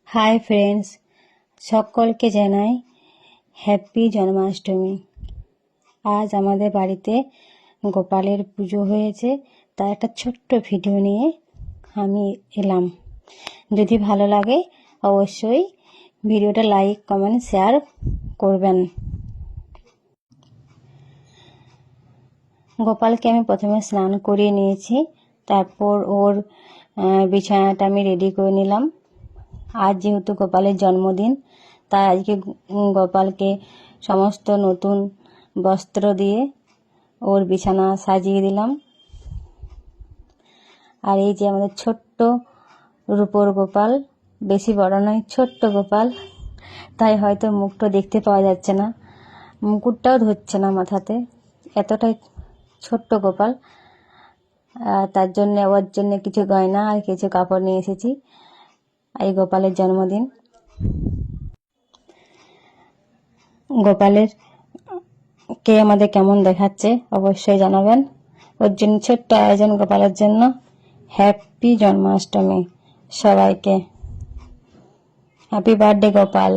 Hi friends, সকলকে জানাই happy Janmashtami. আজ আমাদের বাড়িতে গোপালের পুজো হয়েছে, তার একটা ছোট্ট ভিডিও নিয়ে আমি এলাম। যদি ভালো লাগে অবশ্যই ভিডিওটা লাইক, কমেন্ট, শেয়ার করবেন। গোপালকে আমি প্রথমে স্নান করিয়ে নিয়েছি, তারপর ওর বিছানাটা আমি রেডি করে নিলাম। আজ যেহেতু গোপালের জন্মদিন, তাই আজকে গোপালকে সমস্ত নতুন বস্ত্র দিয়ে ওর বিছানা সাজিয়ে দিলাম। আর এই যে আমাদের ছোট্ট রূপোর গোপাল, বেশি বড় নয়, ছোট্ট গোপাল, তাই হয়তো মুখটা দেখতে পাওয়া যাচ্ছে না, মুকুটটাও ধরছে না মাথাতে, এতটাই ছোট্ট গোপাল। তার জন্য ওর জন্য কিছু গয়না আর কিছু কাপড় নিয়ে এসেছি। এই গোপালের জন্মদিন। গোপালের কে আমাদের কেমন দেখাচ্ছে অবশ্যই জানাবেন। ওর জন্য ছোট্ট আয়োজন গোপালের জন্য। হ্যাপি জন্মাষ্টমী সবাইকে। Happy birthday Gopal.